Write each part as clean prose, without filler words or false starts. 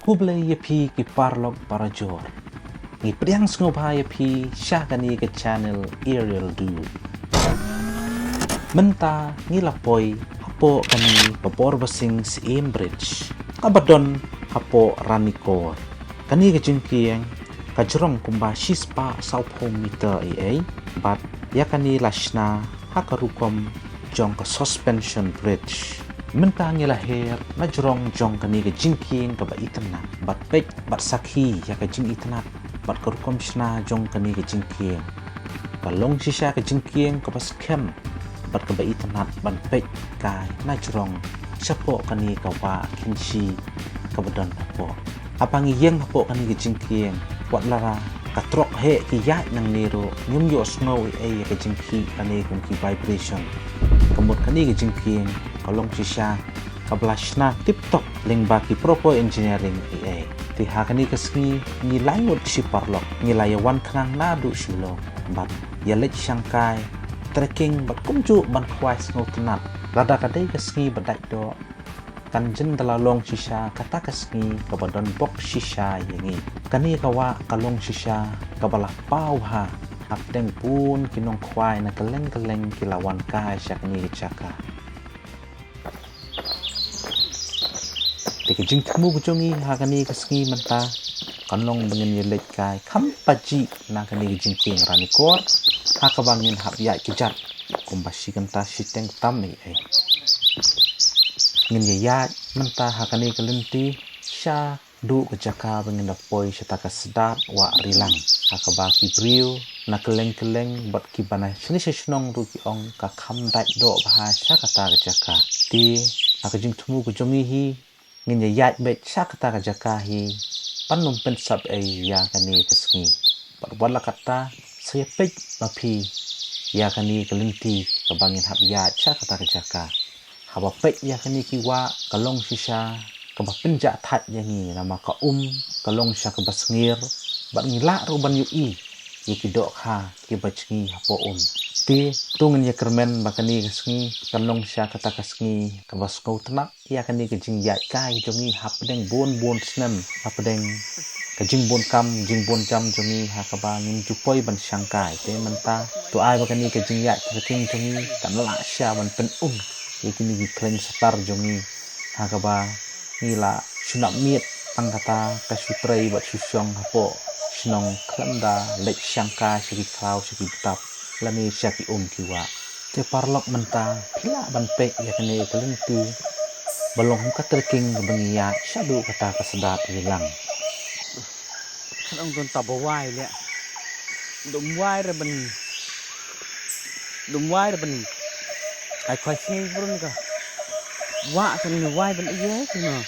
Huble yapi ki parlok parajor. Ngi priang sngewtynnat yapi syah kani ke channel Aerial Du. Menta ngi lapoi hapo kani babor basing si Bridge. Kabadon hapo Ranikor. Kani ke jingkieng kajrong kumba shispa salpom meter but yakani lashna hakarukom jong ke suspension bridge. Menta ngi lahir najrong jong kani ke jingkieng ke baitana bat pek bat sakhi ya ke jingiaid bat karukom shna jong kani ke jingkieng. Kalong shisha ke jingkieng ke baskem bat ke baitana bat pek kai najrong sapo kani kawa kinshi kabadon hapo. Apa ngi yeng hapo kani ke jingkieng wat lara katrok he ki yat nang nero nyum yo snow ke jingki kani kum ki vibration. Kemud kani ke jingkieng kalong shisha kablashna tip top ling baki proper engineering ti hakani kasni ni langut si parlok ni layawan khnang nadu shulo bat yalet shangkai trekking bat kumju ban khwai sngewtynnat rada kadai kasni badai do kanjen dalalong shisha kata kasni kabadon bok shisha yangi kani kawa kalong shisha kabala pauha apdeng pun kinong khwai na keleng-keleng kilawan kai syakni chaka. Teke jing temu kujongi hakani kasngi menta kanlong dengan yelet kai kampaji na kani jing king Ranikor hakabangin habya kijat kumbashi kanta siteng tami ngin ya menta hakani lynti sha du kejaka bangin dapoi syataka sedap wa Rilang hakabaki brio na keleng-keleng bat kibana sini sesnong ruki ong ka kham dai do bahasa kata kejaka ti hakajing temu kujongi hi ngin ya bet sakta kajakahi panum pensap ya kani kasngi berbala kata saya pek mapi ya kani lynti kabangin hab ya sakta kajaka haba pek ya kani kiwa kalong shisha kaba penja that yangi nama ka kalong sha kabasngir bat ngila ruban yui yuki dohkha ki bachngi hapo ti tungen ya kermen bakani kasngi kalong sha kata kasngi kabasngewtynnat ya kani ke jingyakai jongi hapdeng bon snem hapdeng ke jingbon kam jingbon jam jongi hakaba ngin jupoi ban shangkai te menta to ai bakani ke jingyat creaking jongi tanla sha ban pen yakini ki kleng satar jongi hakaba ngila sunap miet angkata kasutrai bat susyong hapo snong klemda lek shangkai sigi klau sigi tap lami syaki kiwa te parlok menta pila ban pek yakini lynti balong katreking bangiya syadu kata kasedap Rilang ông còn tập vào vai đấy, đụng vai rồi mình, ai khoai xin luôn cả, vạ cho nên vai bên ấy thì nó,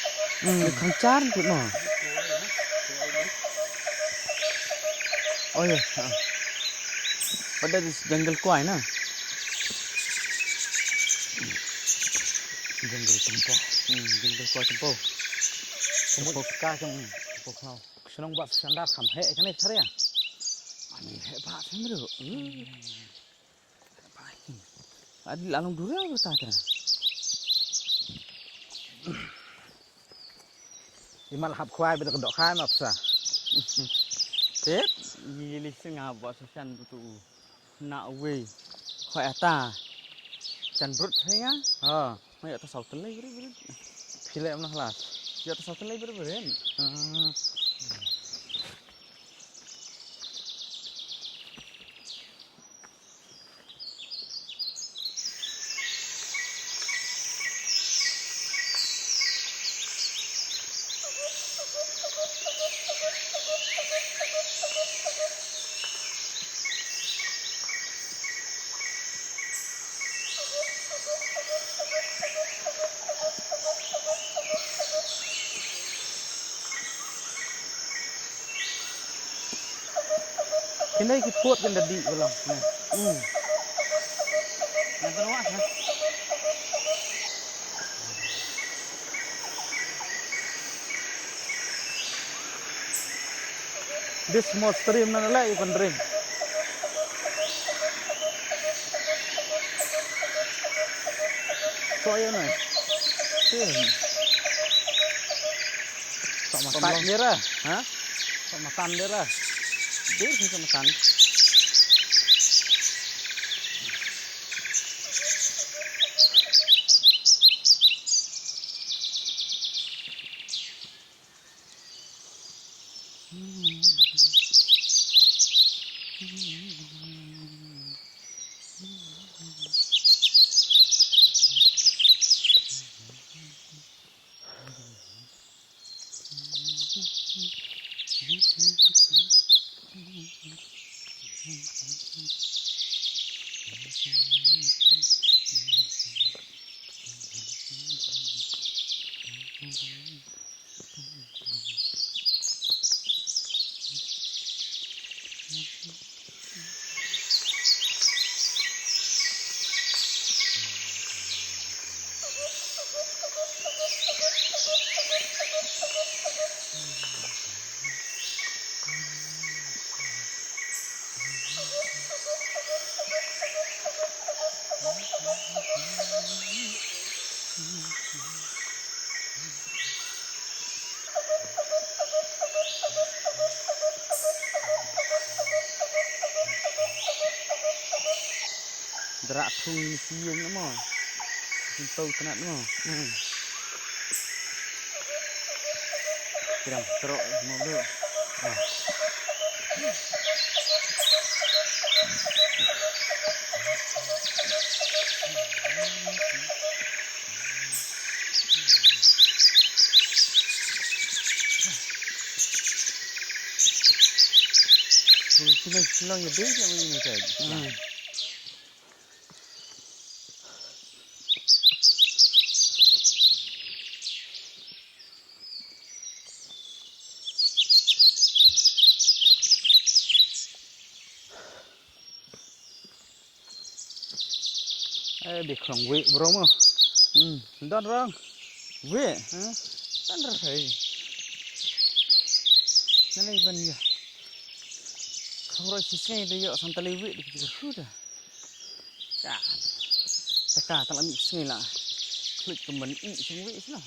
không chát thì nó, ôi, ở đây jungle khwai nè, jungle khwai tempo, tempo cá trong tempo khao. Senang buat sandar kam he kan itu ya. Ani hebat sendiri. Baik. Adi lalung dulu apa tadi? Imal hab khwai betul dohkha mapsa. Tep, ini sengah buat sesan tu. Nak away. Khwai ata. Can brut ya? Ha, mai atas sautan lagi beri. Pilih mana kelas? Di atas sautan lagi beri. Ini kita buat kan tadi belum? Yang kedua kan? This small stream na nila you can drink. So ayun eh. Sok makan dia lah. Ha? Sok makan dia lah. Dia sih sok makan. Derak thung siang nama. Sngewtynnat nama. Kira teruk mau dulu. Silang ya deh lah begini saja. Đi khoảng vị bro mà, đón rong, vị, đón ra thấy, nó lấy vần gì, không rồi chỉ nghe bây giờ xong ta lấy vị được chỉ hút à, cả, tất cả ta làm bị nghe lại, click của mình ý trong vị thế nào.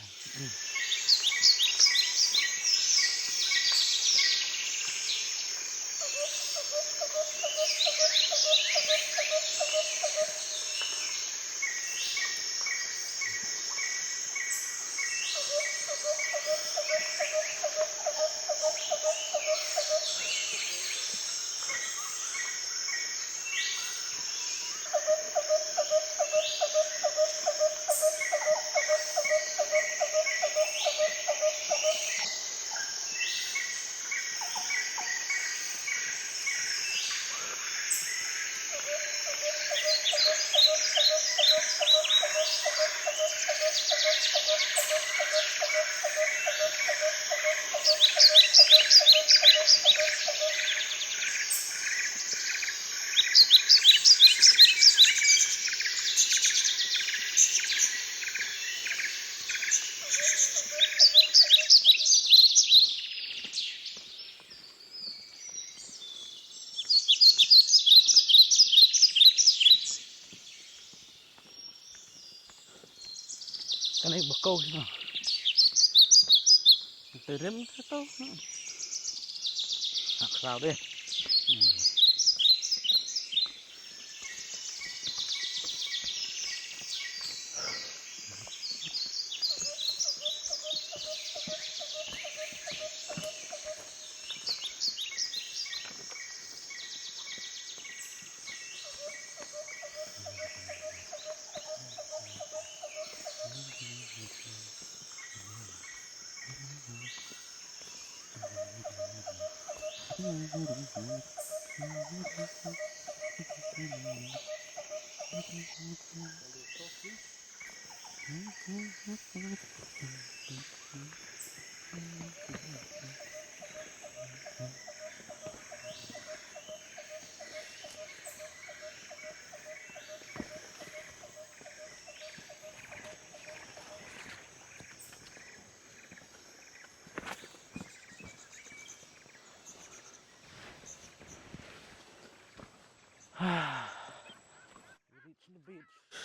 Cái này bọc câu thế nào? Từ rếm thế câu nữa. Hạt rào đi.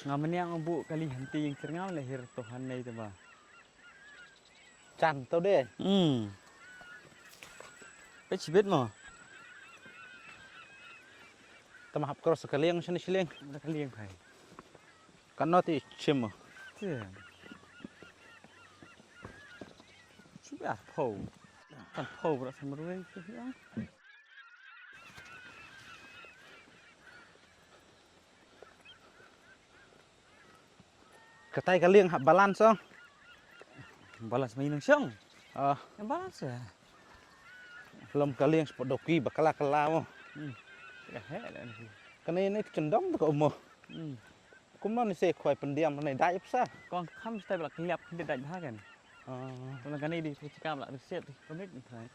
Ngamen yang bu kali henti yang serngaw lahir Tuhan lai tu ba. Chan tao deh. Cái chỉ biết mà. Tama hap cross sekaliang sini siling. Nó cái liêng phải. Kan no ti chim mo. Thế. Chú biết phô. Còn phô vào thành một cái gì đó. Katai kaliang hap balance oh. Balance mấy nâng xong. Ah, Em balance à. lom kaliang spot doki bakala kala mo. Cái hệ là gì? Kan ini cendong tu ko mo. Kumno ni se khwai pendiam ni dai psa. Con khăm tay bạc liệp để đánh thangกัน. Ah, Còn cái này đi thì cam lại được xếp thì có biết được phải.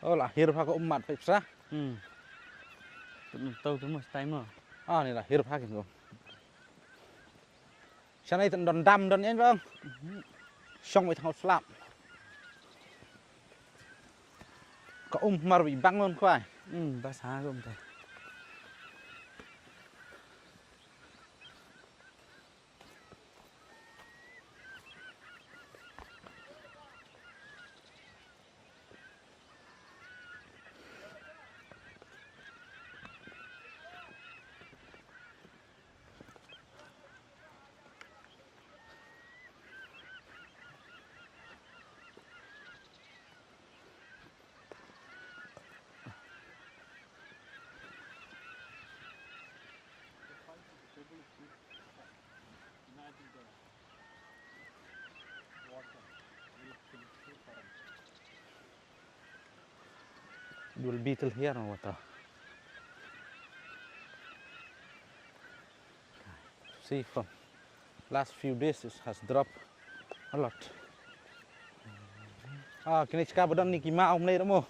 oh lahir pa ko umat pa psa. Tụi một tay mà. Ah, ni lahir pa kin ko. Sanai tan don dam don en bang. Song với thằng slap. Có mar bị băng luôn khoai. Ba xa không thầy. Dual beetle here no water. See from last few days it has dropped a lot. Ah, kini cakap badan ni kima om ni mo.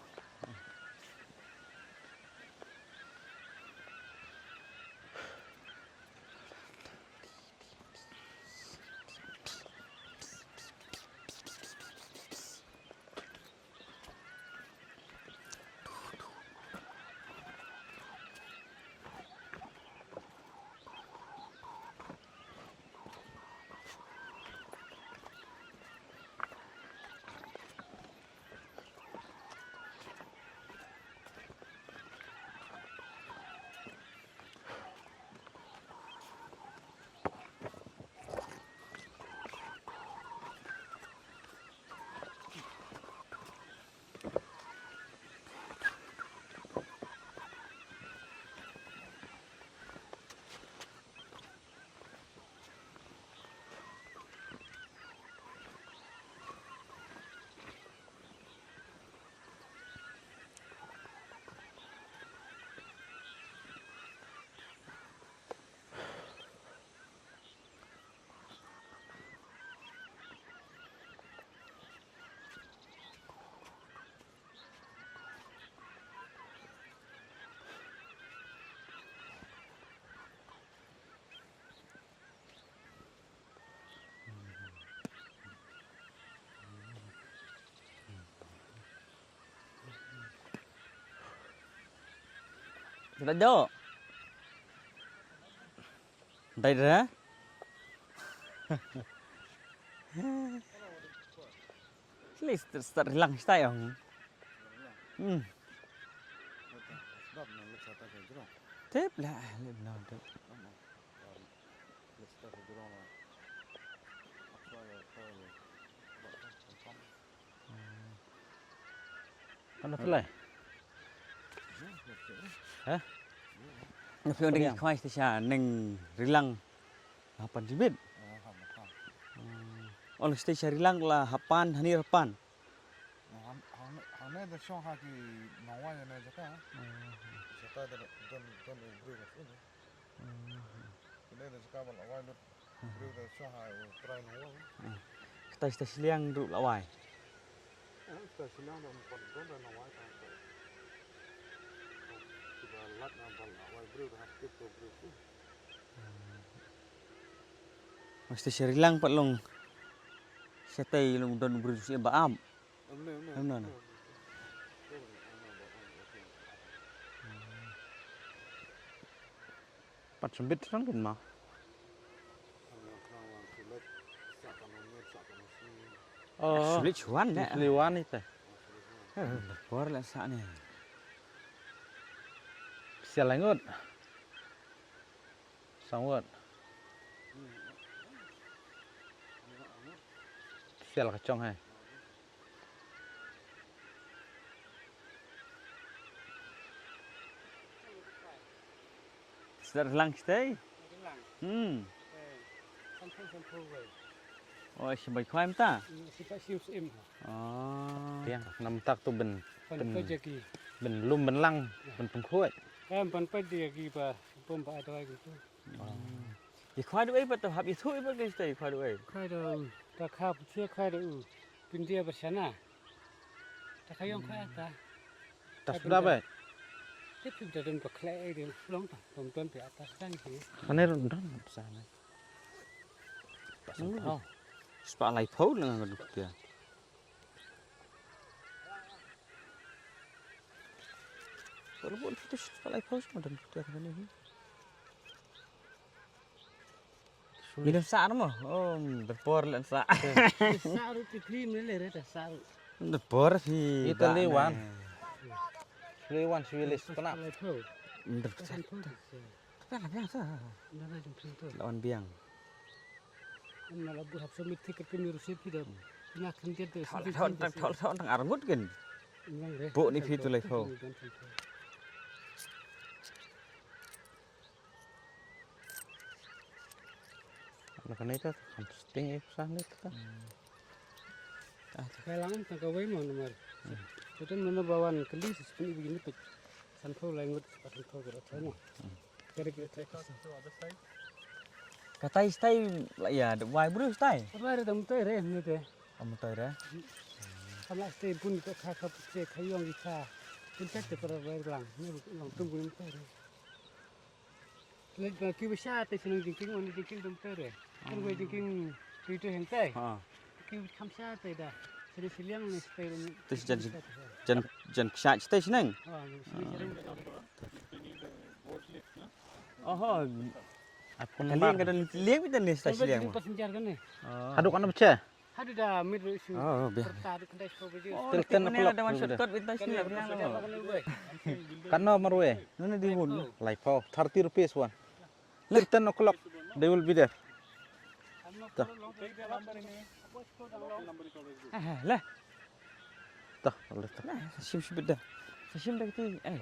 Kita do. Đây ra. Sili start Rilang style ông. Tiếp lại lên nào được. Kan no lai. Hả? Phiêu đi khoai thì chả neng Rilang hapan jibit. On station Rilang là hapan hani hapan. Hane the show haki nawa ya na jaka. Jaka da don brew of ini. Kene da jaka bal awai lut brew da show ha try nawa. tay liang rụ lão hoài. Kita silang dah empat don dah nawai tak apa. Kita lat nambal nawai bro dah hapit tu bro tu. Mesti Rilang pat long. Setay long don bro si baam. Amna. Pat sembit sang kan mah. Oh, Sulit cuan dah. liwan ni teh. Bor lah sak ni. Sial langut. Sangwat. Sial kacong hai. Sudah Rilang stay. Oh, si baik khwai ta. Oh. Yang nam tak tu ben Jaki. ben lum ben lang ben pengkuat. Pan jaki pa pom pa atoi gitu. Ye khwai du ai pat hab ye thui pat ke stay khwai du ai. Khai do ta khap sia khai do pin dia bersana. Ta khayong khai ta. Tak sudah baik. Tiếp tục ta den pa klai de long ta pom ton pe atas kan sini. Kan rundan sana. Oh. Spa lai phau na ngan dia. Kalau buat itu spa lai phau semua dan dia kan ni. Minum sak mah. Oh, berpor lan sak. Saru ti krim le re ta saru. Berpor si. Kita lewan. Lewan siwilis kena. Lai phau. Berpor. Kan phau. Tapi lah biasa. Nana jum pin to. Lawan biang. Amma la bu hab so mit tiket kemi rusip ki da. Nak kan dia tu. Thol tang arngut kan. Bu ni phi tu lai phau. Kan itu sting sana itu kan. Kailangan tak kawai mau nomor. Kita mana bawan keli seperti begini tu. Sanfau langut seperti sanfau kita tahu. Kira-kira tak. Katai stay ya, wai bro stay. Apa ada tamu tu re ni tu. Am tai dah. Kalau stay pun kita kah stay kayong kita. Kita tu pada Rilang. Ni long tunggu ni tu re. Lagi kita bisa tu senang jingking, orang jingking tamu tu re. Kan gue jingking itu yang tu. Ha. Kita kamsa tu dah. Jadi siliang ni stay ni. Terus jan ksat stay senang. Ah, sini sering. Oh, Aku kalian nampak. kadang liang kita ni stay Tapi liang. kita passenger kan ni. Haduk kan baca. Ada dah midway isu. Oh, biar. Tertarik kedai strawberry. Tilten Mana pelok. ada one shortcut kita sini lah bilang lah. Kan no marwe. Mana di wun. Like for 30 rupees one. Till 10 o'clock they will be there. Lah. Tah, boleh tah. Sim beda. Sim dah kita.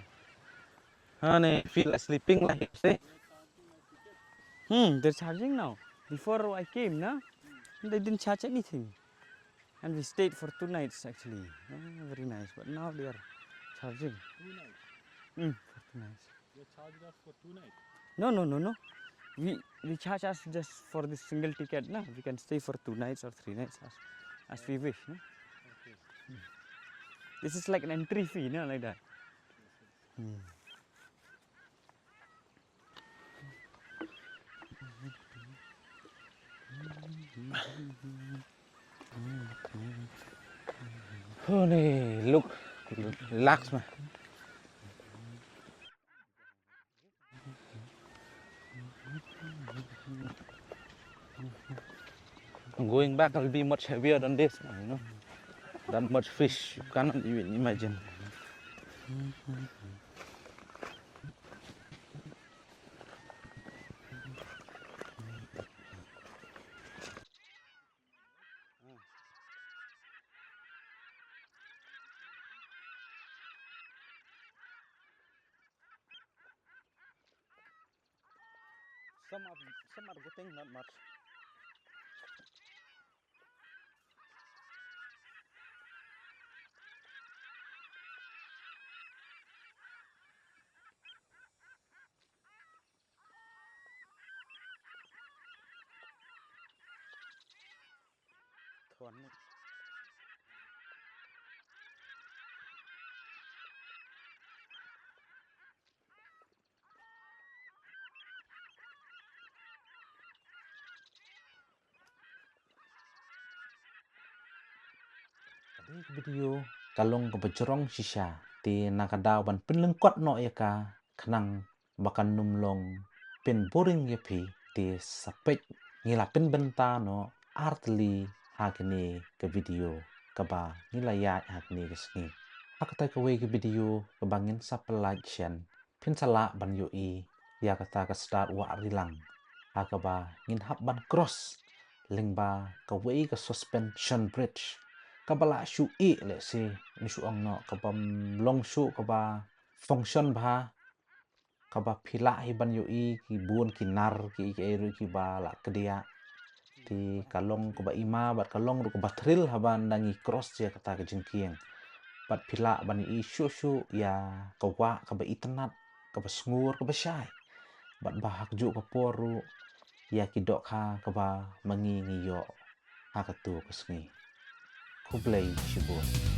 Ha ni feel like sleeping lah. Say. They're charging now. Before I came, no, they didn't charge anything, and we stayed for 2 nights actually. Very nice. But now they are charging. 2 nights. For 2 nights. You charged us for 2 nights. No. We charge us just for this single ticket. No, we can stay for 2 nights or 3 nights as we wish. No? Okay. This is like an entry fee, no, like that. Oh ni, look, relax mah. Going back will be much heavier than this, you know. That much fish, you cannot even imagine. Some are getting not much. kon ni. Di video kalong ko bajorong sisya ti nakadaw ban pinlengkot no ya ka kanang bakan numlong pin boring ya pi ti sapek ngilapin benta no artli hakni ke video kaba nilayat hakni kesngi hakata ke we ke video kebangin sapelaj syan pin sala ban yo i ya kata ke start wa rilang hakaba ngin hap ban cross lingba ke we ke suspension bridge kabala shu e le se ni shu ong no kabam long shu kaba function ba kaba phila hi ban yo i ki bun ki nar ki ru ki ba la kedia ti kalong kaba ima bat kalong ru kaba thrill haban dangi cross je kata ke jingkieng bat phila ban i shu shu ya kawa kaba itnat kaba sngur kaba syai bat bahak ju ka poru ya ki dohkha kaba mangi ngiyo hakatu kesngi kublai shibur